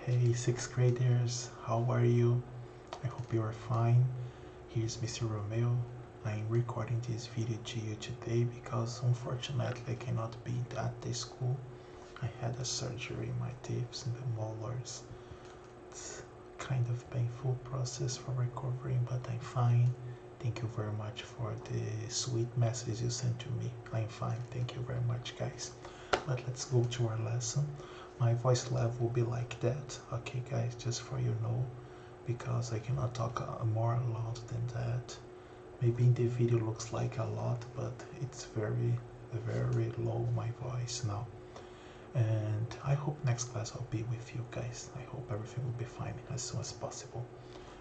Hey 6th graders, how are you? I hope you are fine. Here's Mr. Romeo. I'm recording this video to you today because unfortunately I cannot be at the school. I had a surgery in my teeth in the molars. It's kind of painful process for recovering, but I'm fine. Thank you very much for the sweet message you sent to me. I'm fine, thank you very much guys. But let's go to our lesson. My voice level will be like that, okay guys, just for you know, because I cannot talk more loud than that. Maybe in the video looks like a lot, but it's very low my voice now. And I hope next class I'll be with you guys. I hope everything will be fine as soon as possible.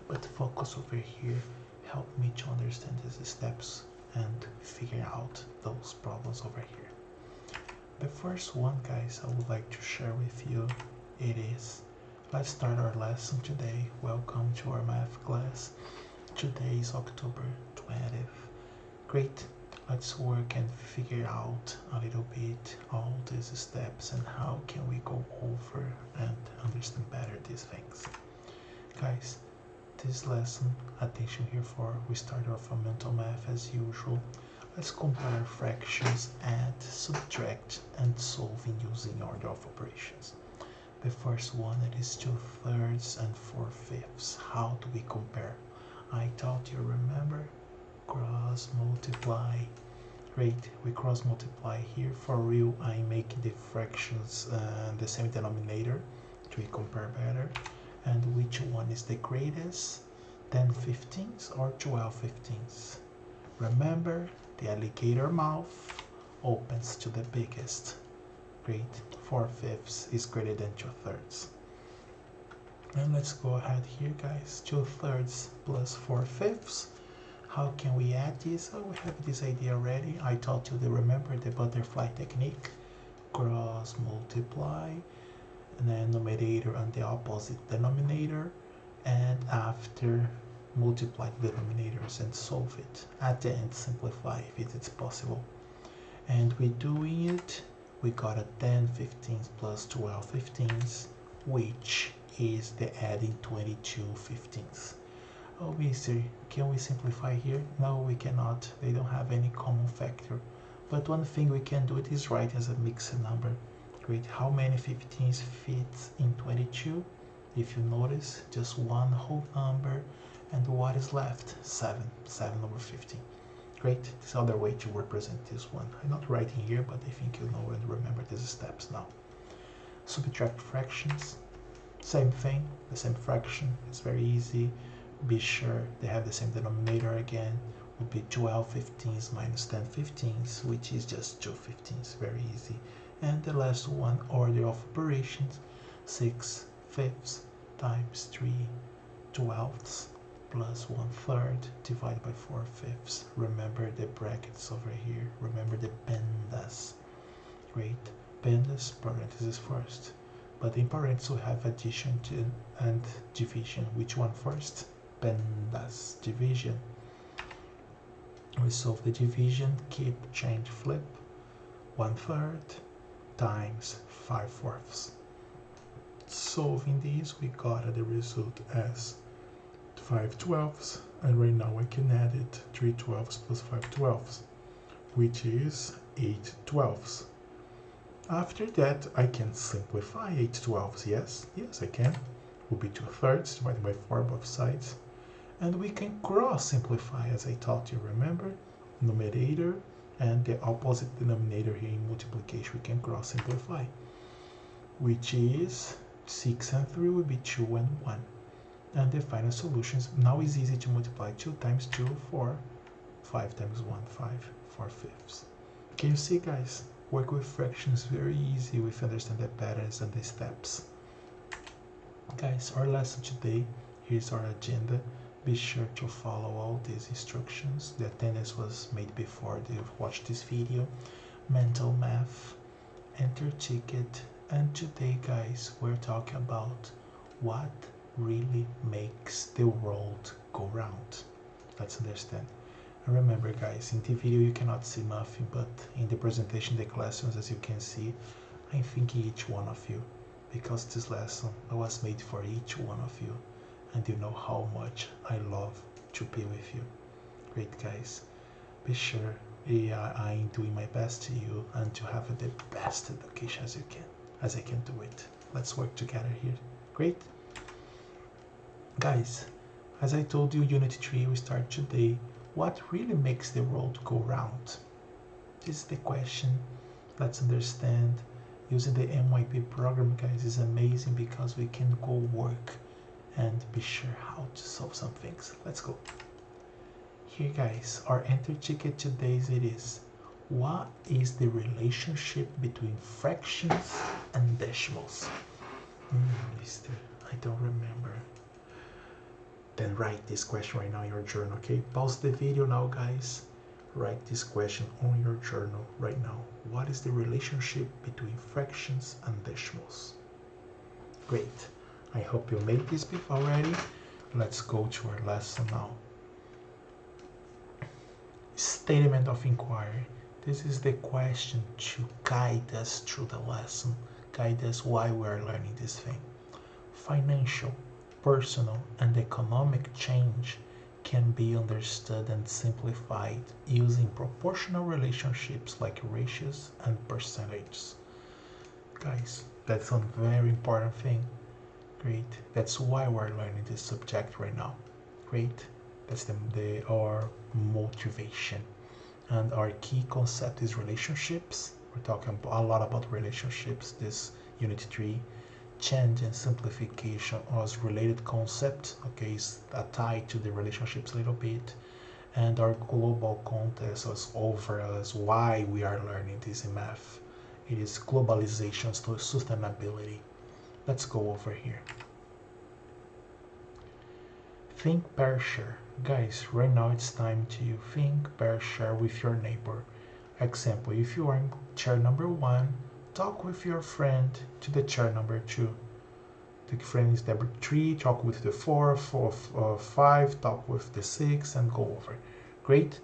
But focus over here, help me to understand these steps and figure out those problems over here. The first one, guys, I would like to share with you, it is, let's start our lesson today. Welcome to our math class. Today is October 20th. Great, let's work and figure out a little bit all these steps and how can we go over and understand better these things. Guys, this lesson, attention here for, we start off a mental math as usual. Let's compare fractions, add, subtract, and solving using order of operations. The first one, it is 2/3 and 4/5. How do we compare? I thought you remember, cross multiply. Great, we cross multiply here. For real, I make the fractions the same denominator to compare better. And which one is the greatest? 10/15 or 12/15? Remember, the alligator mouth opens to the biggest. Great, 4/5 is greater than 2/3. And let's go ahead here guys, 2/3 plus 4/5. How can we add this? Oh, we have this idea already. I taught you to remember the butterfly technique. Cross multiply, and then numerator and the opposite denominator, and after multiply the denominators and solve it. At the end, simplify if it's possible. And we doing it, we got a 10/15 plus 12/15, which is the adding 22/15. Oh, mister, can we simplify here? No, we cannot. They don't have any common factor. But one thing we can do it is write as a mixed number. Great, how many 15s fits in 22? If you notice, just one whole number. And what is left? 7 over 15. Great, this is other way to represent this one. I'm not writing here, but I think you know and remember these steps now. Subtract fractions, same thing, the same fraction, it's very easy. Be sure they have the same denominator again, would be 12/15 minus 10/15, which is just 2/15, very easy. And the last one, order of operations, 6/5 times 3/12 plus 1/3 divided by 4/5. Remember the brackets over here. Remember the pendas. Great. Pendas, parentheses first. But in parentheses we have addition and division. Which one first? Pendas, division. We solve the division, keep, change, flip. 1/3 times 5/4. Solving these, we got the result as 5/12, and right now I can add it 3/12 plus 5/12, which is 8/12. After that I can simplify 8/12. Yes I can. Will be 2/3 divided by 4 both sides, and we can cross simplify as I taught you. Remember, numerator and the opposite denominator here in multiplication, we can cross simplify, which is 6 and 3 will be 2 and 1. And the final solutions now is easy to multiply. 2 times 2, 4. 5 times 1, 5. 4/5. Can you see guys? Work with fractions very easy if you understand the patterns and the steps. Guys, our lesson today, here's our agenda. Be sure to follow all these instructions. The attendance was made before they watched this video. Mental math, enter ticket, and today guys we're talking about what really makes the world go round. Let's understand. And remember guys, in the video you cannot see nothing, but in the presentation, the questions, as you can see, I'm thinking each one of you. because this lesson was made for each one of you, and you know how much I love to be with you. Great, guys. Be sure I'm doing my best to you and to have the best education as you can, as I can do it. Let's work together here. Great. Guys, as I told you, Unit 3 we start today. What really makes the world go round? This is the question. Let's understand. Using the MYP program, guys, is amazing because we can go work and be sure how to solve some things. Let's go. Here, guys, our enter ticket today is what is the relationship between fractions and decimals? Mister, I don't remember. Then write this question right now in your journal, okay? Pause the video now, guys. Write this question on your journal right now. What is the relationship between fractions and decimals? Great. I hope you made this before already. Let's go to our lesson now. Statement of inquiry. This is the question to guide us through the lesson, guide us why we are learning this thing. Financial, personal, and economic change can be understood and simplified using proportional relationships like ratios and percentages. Guys, that's a very important thing. Great. That's why we're learning this subject right now. Great. That's our motivation. And our key concept is relationships. We're talking a lot about relationships. This Unit 3. Change and simplification as related concept, okay, is tied to the relationships a little bit, and our global context as over as why we are learning this in math. It is globalization to sustainability. Let's go over here. Think, pair, share. Guys, right now it's time to think, pair, share with your neighbor. Example, if you are in chair number 1, talk with your friend to the chair number 2. The friend is number 3, talk with the 4, 5, talk with the 6, and go over. Great.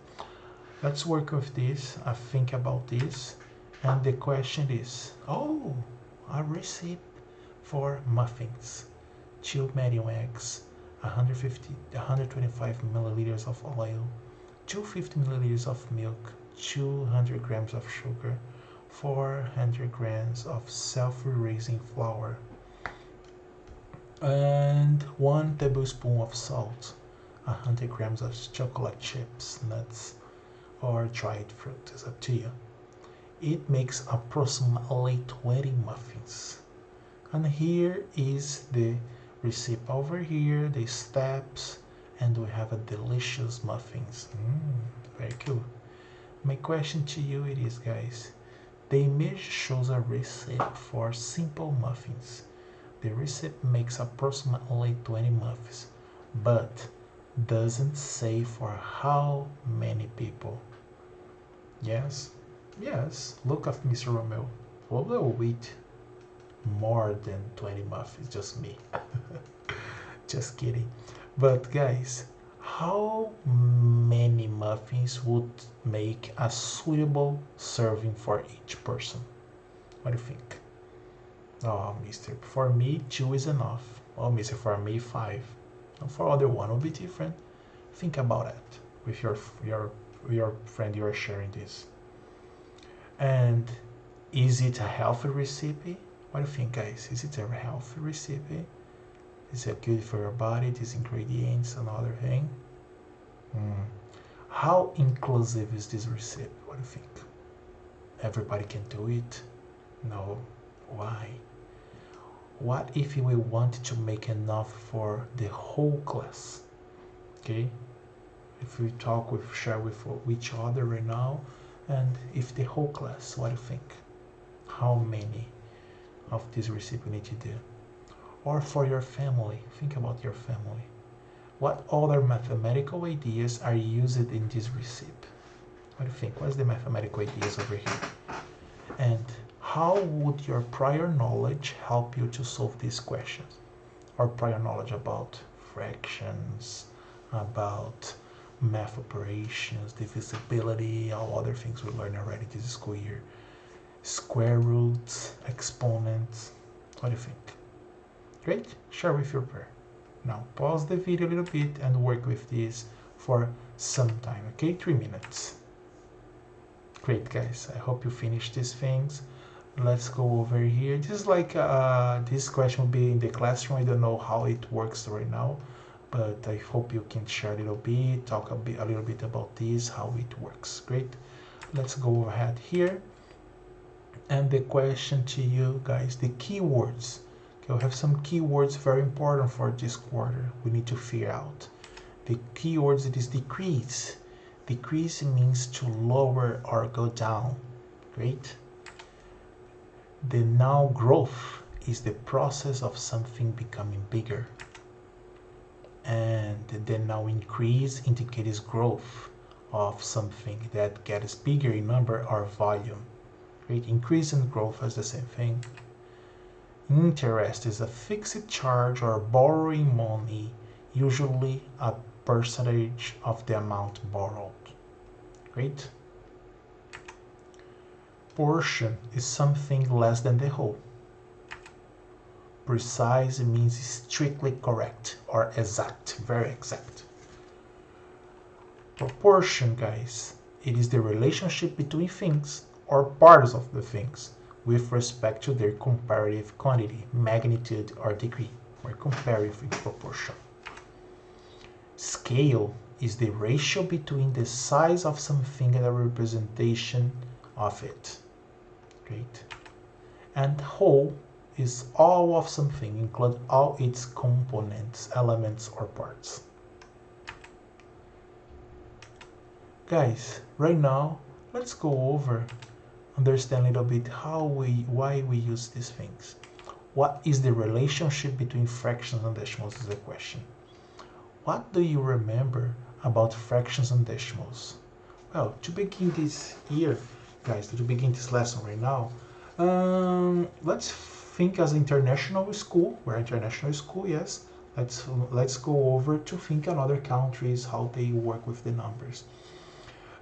Let's work with this. I think about this. And the question is, a recipe for muffins. 2 medium eggs, 125 milliliters of oil, 250 milliliters of milk, 200 grams of sugar, 400 grams of self-raising flour, and 1 tablespoon of salt, 100 grams of chocolate chips, nuts, or dried fruit. It's up to you. It makes approximately 20 muffins. And here is the recipe over here, the steps, and we have a delicious muffins. Very cool. My question to you it is, guys, the image shows a recipe for simple muffins. The recipe makes approximately 20 muffins, but doesn't say for how many people. Yes, look at Mr. Romeo. We'll eat more than 20 muffins, just me. Just kidding. But guys, how many muffins would make a suitable serving for each person? What do you think? Oh, mister, for me 2 is enough. Oh, mister, for me 5. And for other one will be different. Think about it with your friend you are sharing this. And is it a healthy recipe? What do you think, guys? Is it a healthy recipe? Is it good for your body, these ingredients and other thing? How inclusive is this recipe? What do you think? Everybody can do it? No. Why? What if we wanted to make enough for the whole class? Okay? If we share with each other right now, and if the whole class, what do you think? How many of this recipe you need to do? Or for your family, think about your family. What other mathematical ideas are used in this recipe? What do you think? What's the mathematical ideas over here? And how would your prior knowledge help you to solve these questions? Or prior knowledge about fractions, about math operations, divisibility, all other things we learned already this school year. Square roots, exponents, What do you think? Great? Share with your pair. Now pause the video a little bit and work with this for some time, okay? 3 minutes. Great, guys. I hope you finish these things. Let's go over here. This is like this question will be in the classroom. I don't know how it works right now, but I hope you can share a little bit, talk a little bit about this, how it works. Great. Let's go ahead here. And the question to you guys, the keywords. Okay, we have some keywords very important for this quarter. We need to figure out. The keywords, it is decrease. Decrease means to lower or go down. Great. The noun growth is the process of something becoming bigger. And the noun increase indicates growth of something that gets bigger in number or volume. Right? Increase and growth is the same thing. Interest is a fixed charge or borrowing money, usually a percentage of the amount borrowed. Great. Portion is something less than the whole. Precise means strictly correct or exact, very exact. Proportion, guys, it is the relationship between things or parts of the things with respect to their comparative quantity, magnitude, or degree. We're comparing in proportion. Scale is the ratio between the size of something and a representation of it. Great. And whole is all of something, include all its components, elements, or parts. Guys, right now, let's go over, understand a little bit why we use these things. What is the relationship between fractions and decimals is the question. What do you remember about fractions and decimals? Well, to begin this year, guys, to begin this lesson right now, let's think as international school. We're international school, yes. Let's go over to think in other countries how they work with the numbers.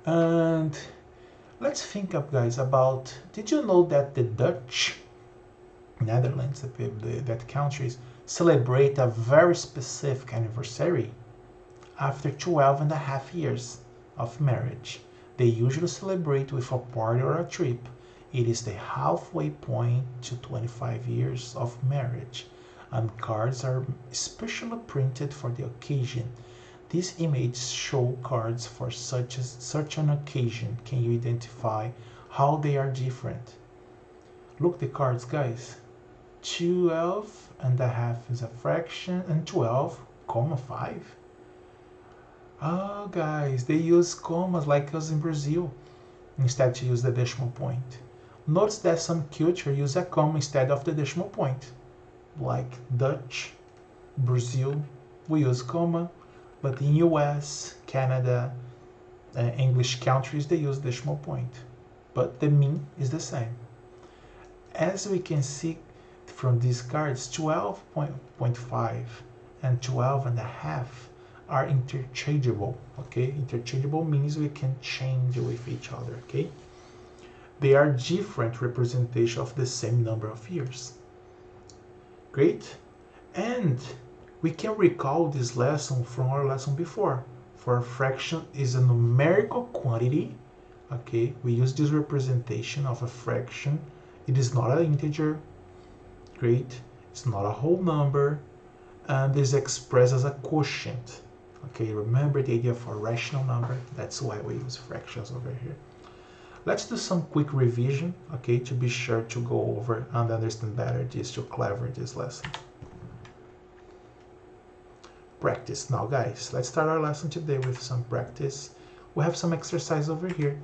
And let's think up, guys, about, did you know that the Dutch, Netherlands, that countries celebrate a very specific anniversary after 12 and a half years of marriage? They usually celebrate with a party or a trip. It is the halfway point to 25 years of marriage, and cards are specially printed for the occasion. These images show cards for such an occasion. Can you identify how they are different? Look the cards, guys. 12 and a half is a fraction, and 12,5. Oh, guys, they use commas like us in Brazil instead to use the decimal point. Notice that some culture use a comma instead of the decimal point. Like Dutch, Brazil, we use comma, but in US, Canada, English countries, they use decimal point. But the mean is the same. As we can see from these cards, 12.5 and 12 and a half are interchangeable, okay? Interchangeable means we can change with each other, okay? They are different representations of the same number of years. Great. And we can recall this lesson from our lesson before. For a fraction is a numerical quantity, okay? We use this representation of a fraction. It is not an integer, great? It's not a whole number, and is expressed as a quotient. Okay, remember the idea for a rational number? That's why we use fractions over here. Let's do some quick revision, okay, to be sure to go over and understand better this, to clever this lesson. Practice. Now, guys, let's start our lesson today with some practice. We have some exercise over here.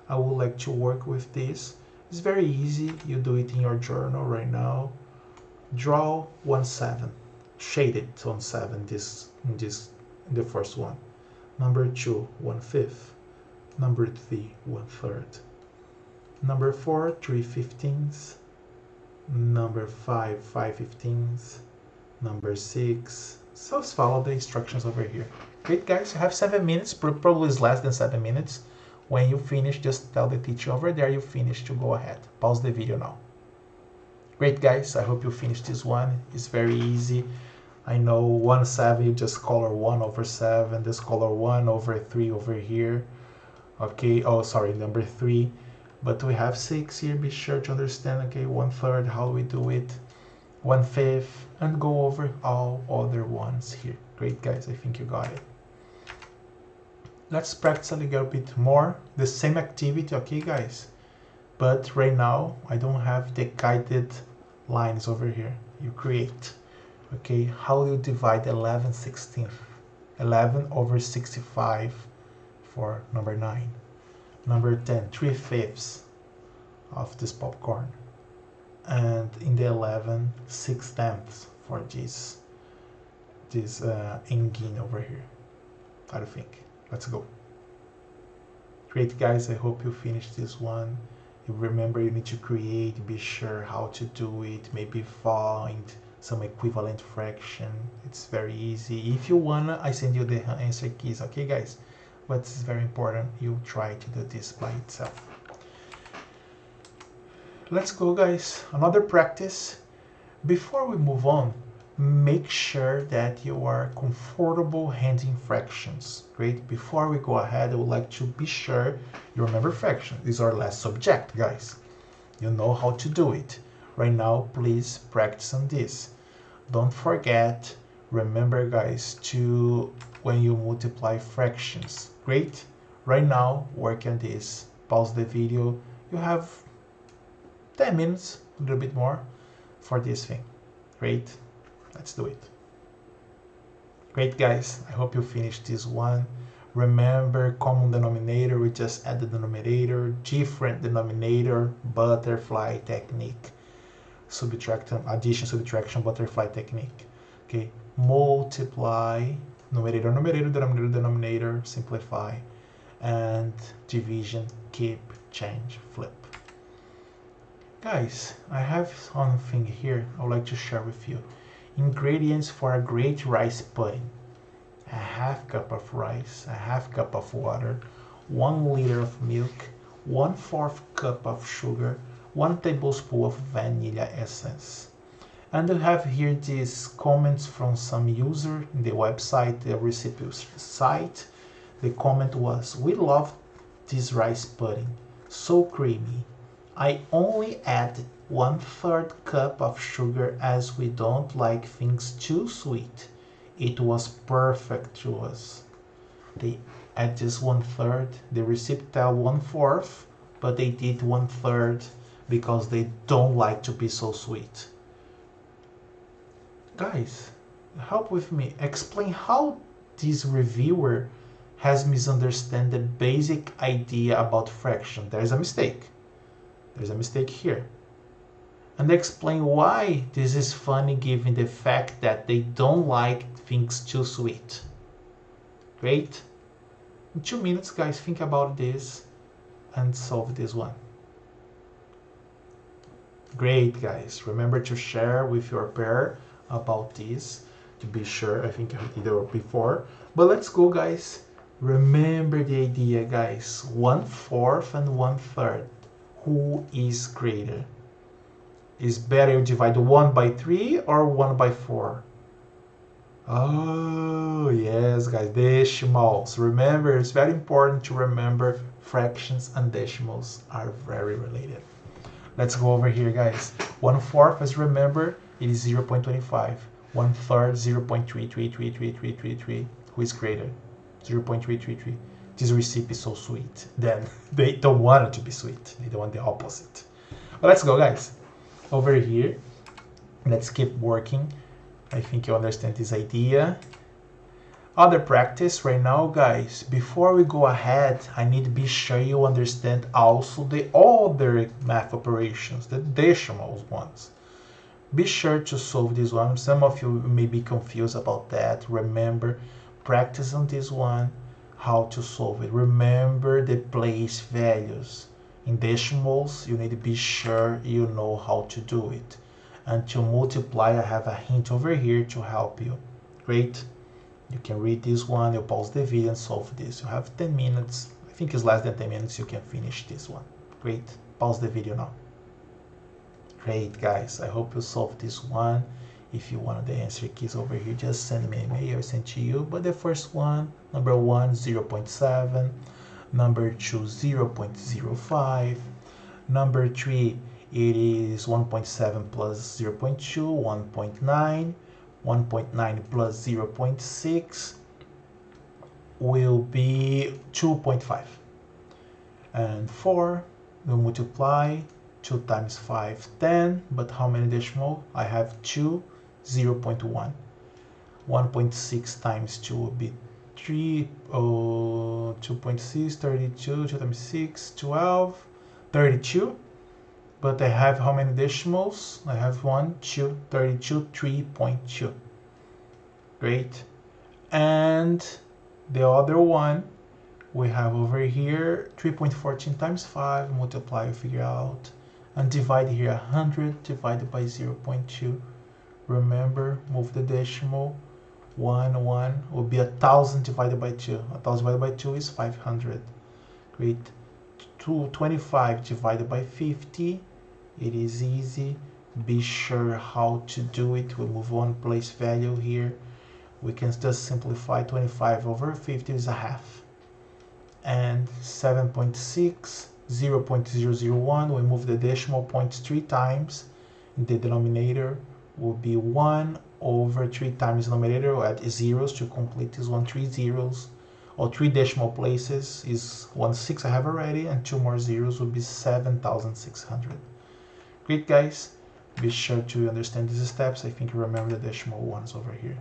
I would like to work with this. It's very easy. You do it in your journal right now. Draw 1/7. Shade it on 7 in the first one. Number 2, 1/5. Number 3, 1/3. Number 4, 3/15. Number 5, 5/15. Number 6. So follow the instructions over here. Great, guys. You have 7 minutes. Probably is less than 7 minutes. When you finish, just tell the teacher over there you finished to go ahead. Pause the video now. Great, guys. I hope you finish this one. It's very easy. I know 1/7, you just color 1/7, just color 1/3 over here. Okay, oh, sorry, number 3. But we have 6 here. Be sure to understand, okay, 1/3, how we do it. 1/5, and go over all other ones here. Great, guys. I think you got it. Let's practice a little bit more. The same activity, okay, guys? But right now, I don't have the guided lines over here. You create. Okay, how do you divide 11/16? 11/65 for number 9. Number 10, 3/5 of this popcorn. And in the 11, 6/10 for this engine over here. How do you think? Let's go. Great, guys. I hope you finish this one. You remember you need to create, be sure how to do it, maybe find some equivalent fraction. It's very easy. If you wanna, I send you the answer keys, okay, guys? But it's very important you try to do this by itself. Let's go, guys. Another practice. Before we move on, make sure that you are comfortable handling fractions. Great. Before we go ahead, I would like to be sure you remember fractions. These are last subject, guys. You know how to do it. Right now, please practice on this. Don't forget, remember, guys, to when you multiply fractions. Great. Right now, work on this. Pause the video. You have 10 minutes, a little bit more, for this thing. Great. Let's do it. Great, guys. I hope you finished this one. Remember, common denominator, we just add the denominator. Different denominator, butterfly technique. Subtraction, addition, subtraction, butterfly technique. Okay, multiply, numerator, numerator, denominator, denominator, simplify, and division, keep, change, flip. Guys, I have something here I would like to share with you. Ingredients for a great rice pudding: a half cup of rice, a half cup of water, 1 liter of milk, 1/4 cup of sugar, 1 tablespoon of vanilla essence. And I have here these comments from some user in the website, the recipe site. The comment was, "We love this rice pudding, so creamy. I only add 1/3 cup of sugar as we don't like things too sweet. It was perfect to us." They add just 1/3. The recipe tell 1/4, but they did 1/3 because they don't like to be so sweet. Guys, help with me. Explain how this reviewer has misunderstood the basic idea about fraction. There's a mistake. There's a mistake here. And explain why this is funny given the fact that they don't like things too sweet. Great. In 2 minutes, guys, think about this and solve this one. Great, guys. Remember to share with your pair about this to be sure. I think I did it before. But let's go, guys. Remember the idea, guys. 1/4 and 1/3. Who is greater? Is better you divide 1 by 3 or 1 by 4? Oh, yes, guys. Decimals. Remember, it's very important to remember fractions and decimals are very related. Let's go over here, guys. 1/4, as remember, it is 0.25. 1/3, 0.3333333. Who is greater? 0.333. This recipe is so sweet. Then they don't want it to be sweet. They don't want the opposite. But let's go, guys. Over here, let's keep working. I think you understand this idea. Other practice right now, guys. Before we go ahead, I need to be sure you understand also the other math operations, the decimal ones. Be sure to solve this one. Some of you may be confused about that. Remember, practice on this one, how to solve it. Remember the place values. In decimals, you need to be sure you know how to do it. And to multiply, I have a hint over here to help you. Great. You can read this one, you pause the video and solve this. You have 10 minutes. I think it's less than 10 minutes you can finish this one. Great. Pause the video now. Great, guys. I hope you solved this one. If you want the answer keys over here, just send me an email, I send to you. But the first one, number 1, 0.7. Number 2, 0.05. Number 3, it is 1.7 plus 0.2, 1.9. 1.9 plus 0.6 will be 2.5. And 4, we'll multiply 2 times 5, 10. But how many decimal? I have 2, 0.1. 1.6 times 2 will be 3, 2.6, 32, 2 times 6, 12, 32. But I have how many decimals? I have 1, 2, 32, 3.2. Great. And the other one we have over here, 3.14 times 5, multiply, figure out, and divide here 100 divided by 0.2. Remember, move the decimal. 1, 1 will be 1,000 divided by 2. 1,000 divided by 2 is 500. Great. 25 divided by 50. It is easy. Be sure how to do it. We'll move one place value here. We can just simplify 25 over 50 is a half. And 7.6, 0.001, we move the decimal points 3 times. In the denominator will be 1 over 3 times denominator. We'll add zeros to complete this one, 3 zeros. Or 3 decimal places is 1,600 I have already, and 2 more zeros will be 7,600. Great, guys. Be sure to understand these steps. I think you remember the decimal ones over here.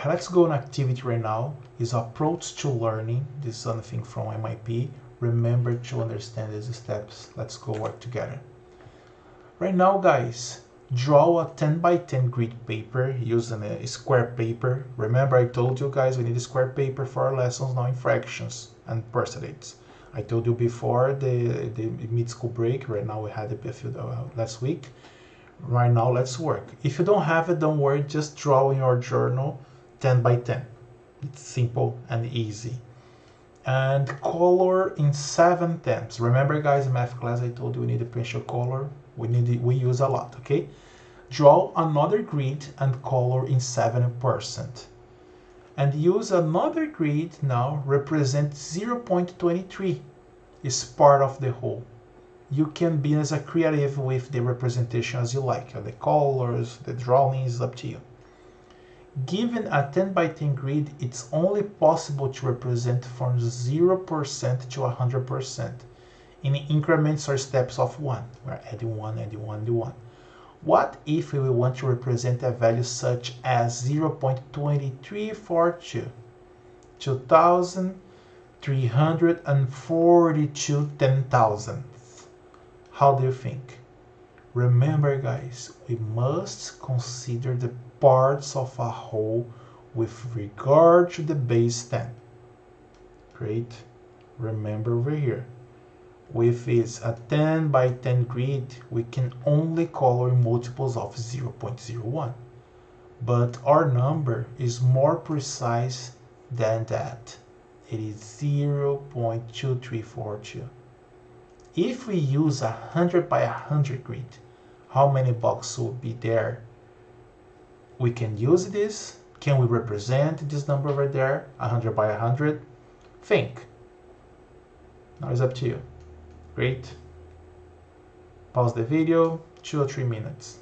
Let's go on activity right now. Is approach to learning. This is something from MIP. Remember to understand these steps. Let's go work together. Right now, guys, draw a 10 by 10 grid paper using a square paper. Remember, I told you guys we need a square paper for our lessons now in fractions and percentages. I told you before the mid-school break. Right now we had a few last week. Right now, let's work. If you don't have it, don't worry. Just draw in your journal 10 by 10. It's simple and easy. And color in 7 tenths. Remember, guys, in math class I told you we need a pencil color. We use a lot, okay? Draw another grid and color in 7%. And use another grid now, represent 0.23 is part of the whole. You can be as a creative with the representation as you like. The colors, the drawings, up to you. Given a 10 by 10 grid, it's only possible to represent from 0% to 100% in increments or steps of 1. We're adding 1, adding 1, adding 1. What if we want to represent a value such as 0.2342? 2,342 10,000ths. How do you think? Remember, guys, we must consider the parts of a whole with regard to the base 10. Great. Remember over here. With this a 10 by 10 grid, we can only color multiples of 0.01. But our number is more precise than that. It is 0.2342. If we use a 100 by 100 grid, how many boxes will be there? We can use this. Can we represent this number over there? 100 by 100? Think. Now it's up to you. Great. Pause the video, 2 or 3 minutes.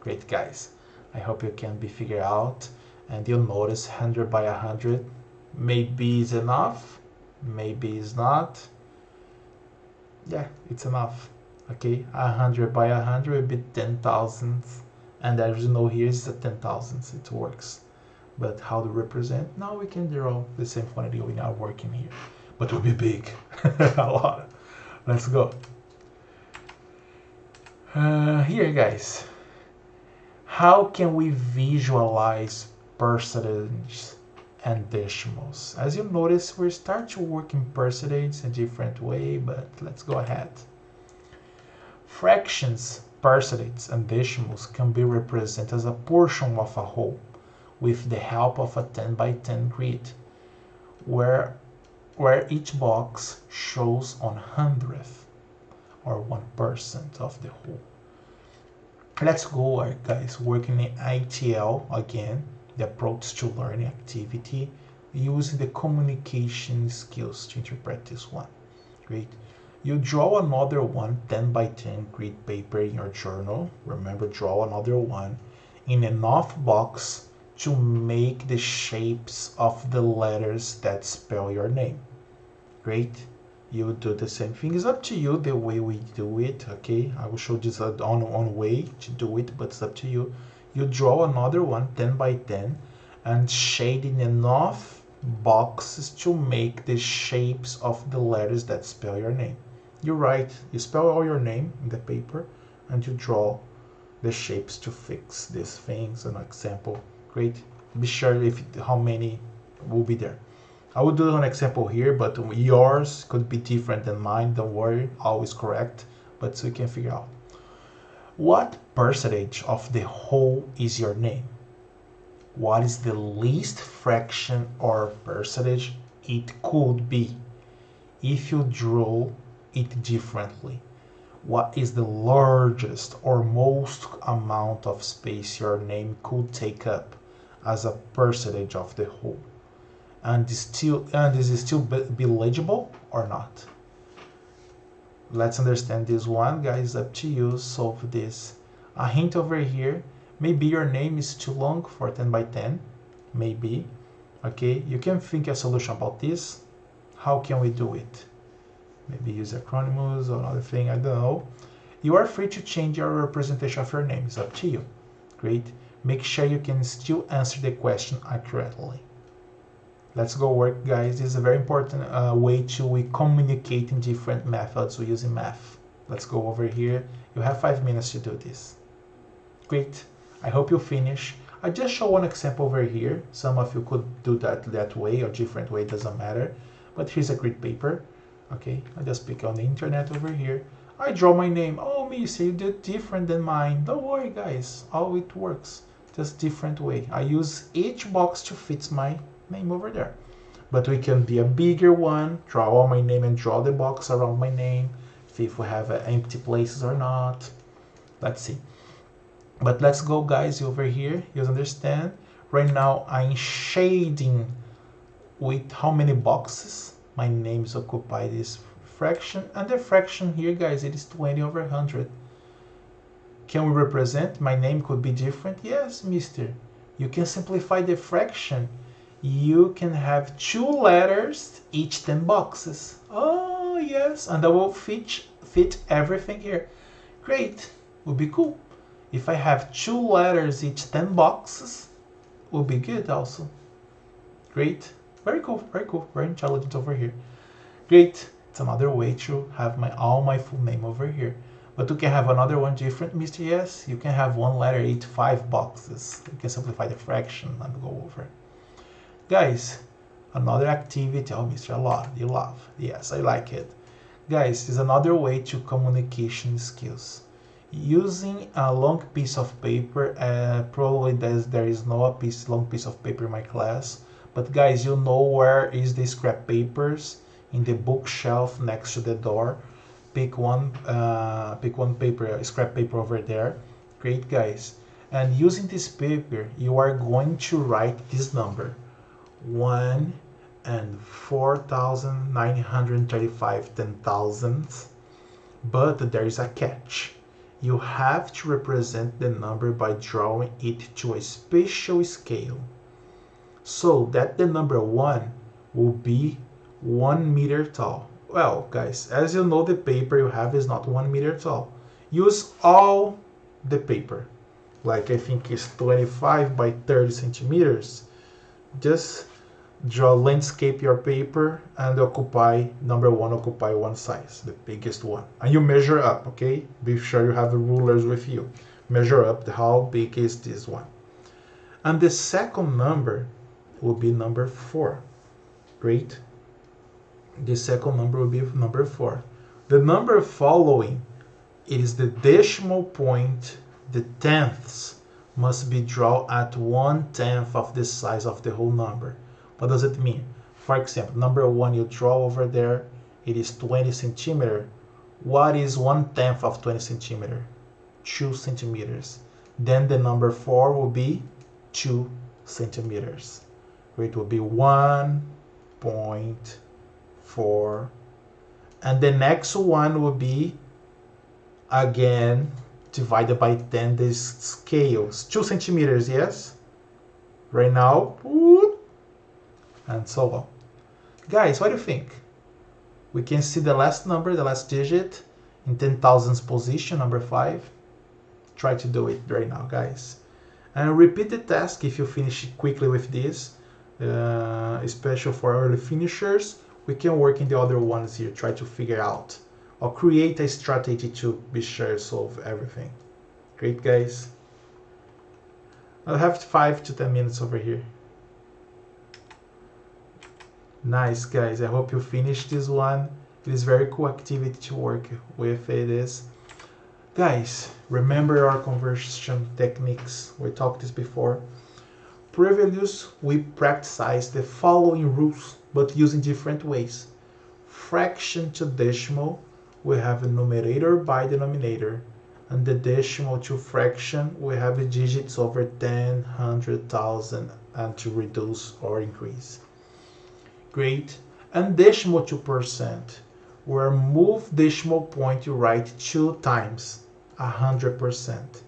Great, guys. I hope you can be figured out, and you'll notice 100 by 100 maybe is enough, maybe it's not. Yeah, it's enough. Okay, 100 by 100 will be 10,000, and as you know here is the 10,000s. It works. But how to represent? Now we can draw the same quantity we are working here, but it will be big. A lot. Let's go. Here, guys. How can we visualize percentages and decimals? As you notice, we start to work in percentages in a different way, but let's go ahead. Fractions, percentages, and decimals can be represented as a portion of a whole with the help of a 10 by 10 grid, where each box shows on hundredth. or 1% of the whole. Let's go, guys, working in ITL again, the approach to learning activity, using the communication skills to interpret this one. Great. You draw another one 10 by 10 grid paper in your journal. Remember, draw another one in enough box to make the shapes of the letters that spell your name. Great. You do the same thing. It's up to you the way we do it, okay? I will show this on way to do it, but it's up to you. You draw another one 10 by 10 and shade in enough boxes to make the shapes of the letters that spell your name. You spell all your name in the paper and you draw the shapes to fix these things. An example. Great. Be sure how many will be there. I will do an example here, but yours could be different than mine. Don't worry, always correct, but so you can figure out. What percentage of the whole is your name? What is the least fraction or percentage it could be if you draw it differently? What is the largest or most amount of space your name could take up as a percentage of the whole? And is it still be legible or not? Let's understand this one, guys. Up to you. Solve this. A hint over here. Maybe your name is too long for 10 by 10. Maybe. Okay, you can think a solution about this. How can we do it? Maybe use acronyms or another thing. I don't know. You are free to change your representation of your name. It's up to you. Great. Make sure you can still answer the question accurately. Let's go work, guys. This is a very important way to communicate in different methods we use in math. Let's go over here. You have 5 minutes to do this. Great. I hope you finish. I just show one example over here. Some of you could do that way or different way, doesn't matter. But here's a grid paper. Okay, I just pick on the internet over here. I draw my name. Oh, Missy, you did different than mine. Don't worry, guys. All it works. Just different way. I use each box to fit my name over there. But we can be a bigger one, draw all my name and draw the box around my name, see if we have empty places or not. Let's see. But let's go, guys, over here. You understand? Right now I'm shading with how many boxes my names occupy this fraction, and the fraction here, guys, it is 20 over 100. Can we represent? My name could be different. Yes, mister. You can simplify the fraction. You can have 2 letters each 10 boxes. Oh, yes, and I will fit everything here. Great, would be cool. If I have 2 letters each 10 boxes, would be good also. Great, very cool, very intelligent over here. Great, it's another way to have all my full name over here. But you can have another one different, Mr. Yes. You can have 1 letter each 5 boxes. You can simplify the fraction and go over it. Guys, another activity. Oh, Mr. A lot. You love. Yes, I like it. Guys, is another way to communication skills. Using a long piece of paper. Probably there is no long piece of paper in my class. But guys, you know where is the scrap papers in the bookshelf next to the door. Pick one paper, scrap paper over there. Great, guys. And using this paper, you are going to write this number. 1 and 4,935 10,000, but there is a catch. You have to represent the number by drawing it to a special scale, so that the number 1 will be 1 meter tall. Well, guys, as you know, the paper you have is not 1 meter tall. Use all the paper, like I think it's 25 by 30 centimeters. Just draw landscape your paper and number 1 occupy one size, the biggest one. And you measure up, okay? Be sure you have the rulers with you. Measure up how big is this one. And the second number will be number 4. Great. The second number will be number 4. The number following, it is the decimal point, the tenths must be drawn at 1/10 of the size of the whole number. What does it mean? For example, number 1 you draw over there, it is 20 centimeter. What is 1/10 of 20 centimeter? 2 centimeters. Then the number 4 will be 2 centimeters. It will be 1.4. And the next one will be, again, divided by 10, this scales. 2 centimeters, yes? Right now, and so on. Guys, what do you think? We can see the last number, the last digit in 10,000s position, number 5. Try to do it right now, guys. And repeat the task if you finish quickly with this. Especially for early finishers, we can work in the other ones here, try to figure out or create a strategy to be sure to solve everything. Great, guys. I'll have 5 to 10 minutes over here. Nice, guys. I hope you finished this one. It is very cool activity to work with. It is. Guys, remember our conversion techniques. We talked this before. Previously, we practiced the following rules, but using different ways. Fraction to decimal, we have a numerator by denominator. And the decimal to fraction, we have the digits over 10, 100, 1,000, and to reduce or increase. Great. And decimal to percent, where move decimal point you write 2 times, 100%.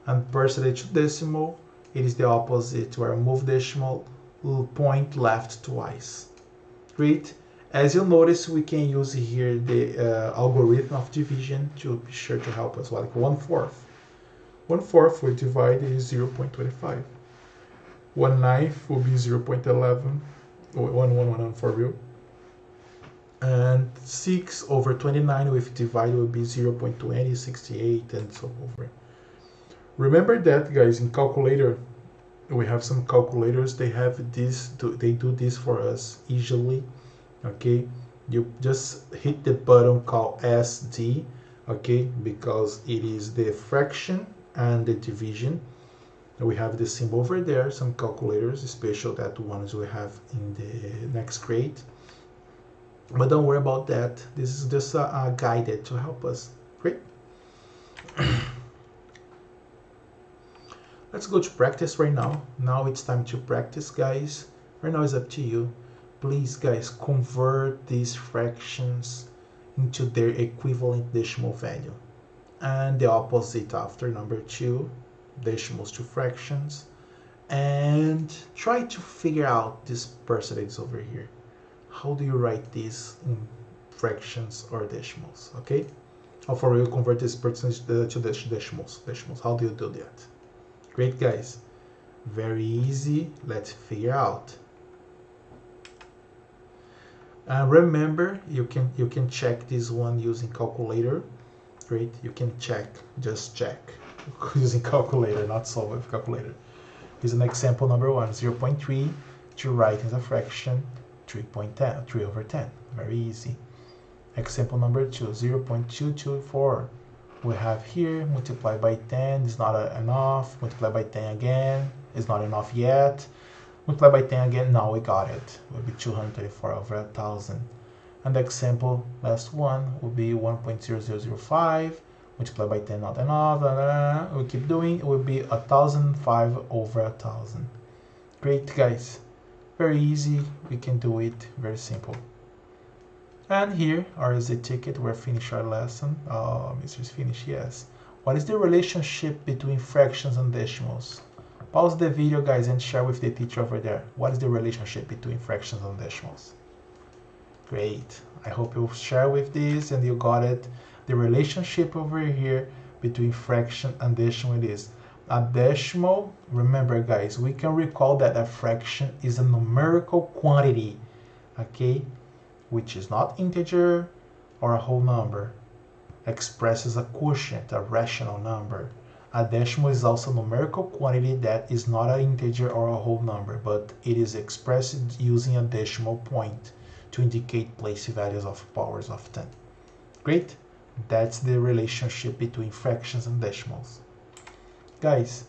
And percentage to decimal, it is the opposite, where move decimal point left twice. Great. As you notice, we can use here the algorithm of division to be sure to help us, like 1/4. 1/4 we divide is 0.25. 1/9 will be 0.11. 1 for real. And 6 over 29 with divide will be 0.20, 68, and so over. Remember that, guys, in calculator, we have some calculators, they have this, they do this for us easily. Okay, you just hit the button called SD, okay, because it is the fraction and the division. We have the symbol over there, some calculators, especially that ones we have in the next grade. But don't worry about that. This is just a guide to help us. Great. Let's go to practice right now. Now it's time to practice, guys. Right now it's up to you. Please, guys, convert these fractions into their equivalent decimal value. And the opposite after, number 2, decimals to fractions. And try to figure out this percentage over here. How do you write this in fractions or decimals, okay? Or for real, convert this percentage to decimals. How do you do that? Great, guys. Very easy. Let's figure out. Remember, you can check this one using calculator. Great, you can check, just check using calculator, not solve with calculator. Here's an example number 1, 0.3 to write as a fraction, 3.10, 3 over 10. Very easy. Example number 2, 0.224. We have here, multiply by 10 is not enough, multiply by 10 again is not enough yet. Multiply by 10 again, now we got it. It will be 234 over 1,000. And the example, last one, will be 1.0005. Multiply by 10, not enough. We keep doing, it will be 1,005 over 1,000. Great, guys. Very easy. We can do it. Very simple. And here, our exit ticket, we're finished our lesson. Mr. Finish, yes. What is the relationship between fractions and decimals? Pause the video, guys, and share with the teacher over there. What is the relationship between fractions and decimals? Great. I hope you share with this and you got it. The relationship over here between fraction and decimal is a decimal. Remember, guys, we can recall that a fraction is a numerical quantity, okay, which is not integer or a whole number. Expresses a quotient, a rational number. A decimal is also a numerical quantity that is not an integer or a whole number, but it is expressed using a decimal point to indicate place values of powers of 10. Great. That's the relationship between fractions and decimals. Guys,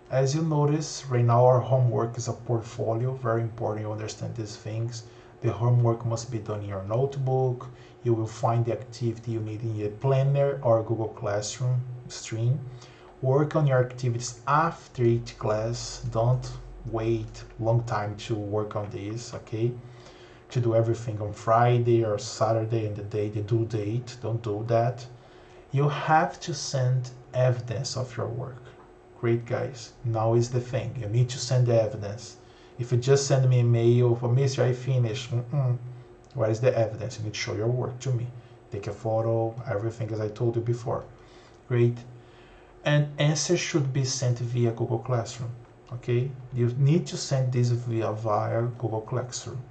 as you notice, right now our homework is a portfolio. Very important you understand these things. The homework must be done in your notebook. You will find the activity you need in a planner or Google Classroom stream. Work on your activities after each class. Don't wait long time to work on this, okay? To do everything on Friday or Saturday and the due date. Don't do that. You have to send evidence of your work. Great, guys. Now is the thing. You need to send the evidence. If you just send me a mail for Mr. I finished, what is the evidence? You need to show your work to me. Take a photo, everything as I told you before. Great. And answers should be sent via Google Classroom. Okay? You need to send this via Google Classroom.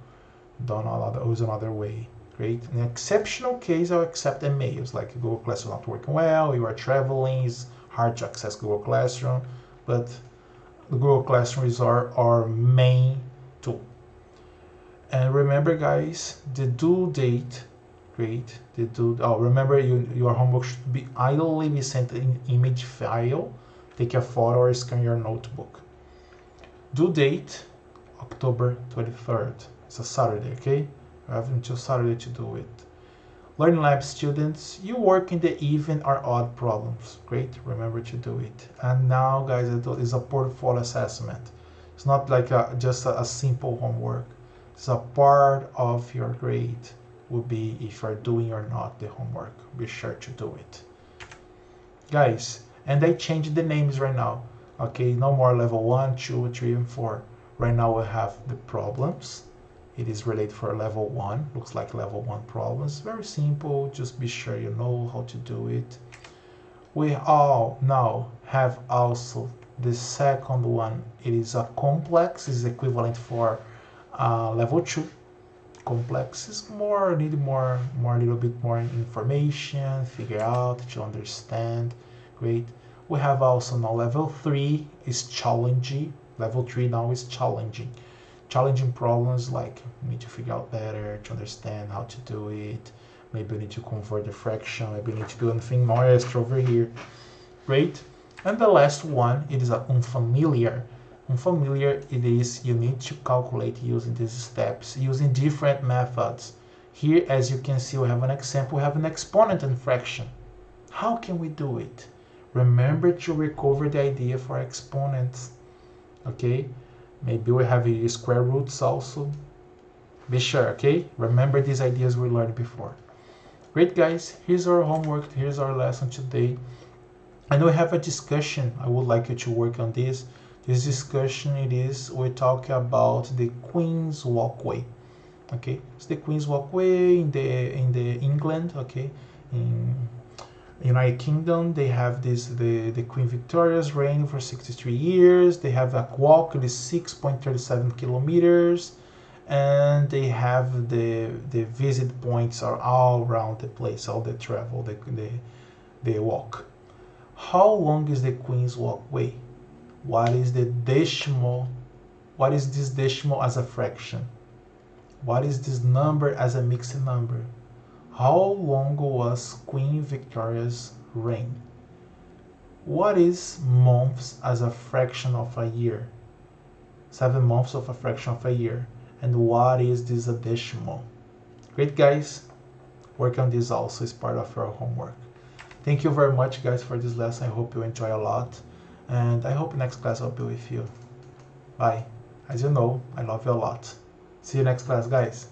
Don't use another way. Great. In an exceptional case, I'll accept emails like Google Classroom not working well, you are traveling, it's hard to access Google Classroom, but the Google Classroom is our main tool. And remember, guys, the due date. Great. Remember, your homework should be ideally be sent in image file. Take a photo or scan your notebook. Due date, October 23rd. It's a Saturday, okay? You have until Saturday to do it. Learning Lab students, you work in the even or odd problems. Great, remember to do it. And now, guys, it's a portfolio assessment. It's not like just a simple homework. It's a part of your grade. Will be if you're doing or not the homework. Be sure to do it. Guys, and I changed the names right now. Okay, no more level 1, 2, 3, and 4. Right now we have the problems. It is related for level 1. Looks like level 1 problems. Very simple. Just be sure you know how to do it. We all now have also the second one. It is a complex. Is equivalent for level 2. Complex is need a little bit more information, figure out, to understand. Great. We have also now level 3 is challenging. Level 3 now is challenging. Challenging problems like you need to figure out better, to understand how to do it. Maybe you need to convert the fraction. Maybe you need to do anything more extra over here. Great. And the last one, it is unfamiliar. Unfamiliar, it is you need to calculate using these steps, using different methods. Here, as you can see, we have an example. We have an exponent and fraction. How can we do it? Remember to recover the idea for exponents. Okay? Maybe we have square roots also. Be sure, okay? Remember these ideas we learned before. Great, guys. Here's our homework. Here's our lesson today. And we have a discussion. I would like you to work on this. This discussion, we're talking about the Queen's Walkway. Okay, it's the Queen's Walkway in the England. Okay, in United Kingdom, they have the Queen Victoria's reign for 63 years. They have a walk that is 6.37 kilometers, and they have the visit points are all around the place, all the travel, the walk. How long is the Queen's Walkway? What is the decimal? What is this decimal as a fraction? What is this number as a mixed number? How long was Queen Victoria's reign? What is months as a fraction of a year? 7 months of a fraction of a year. And what is this decimal? Great, guys. Work on this also is part of your homework. Thank you very much, guys, for this lesson. I hope you enjoy a lot. And I hope next class I'll be with you. Bye. As you know, I love you a lot. See you next class, guys.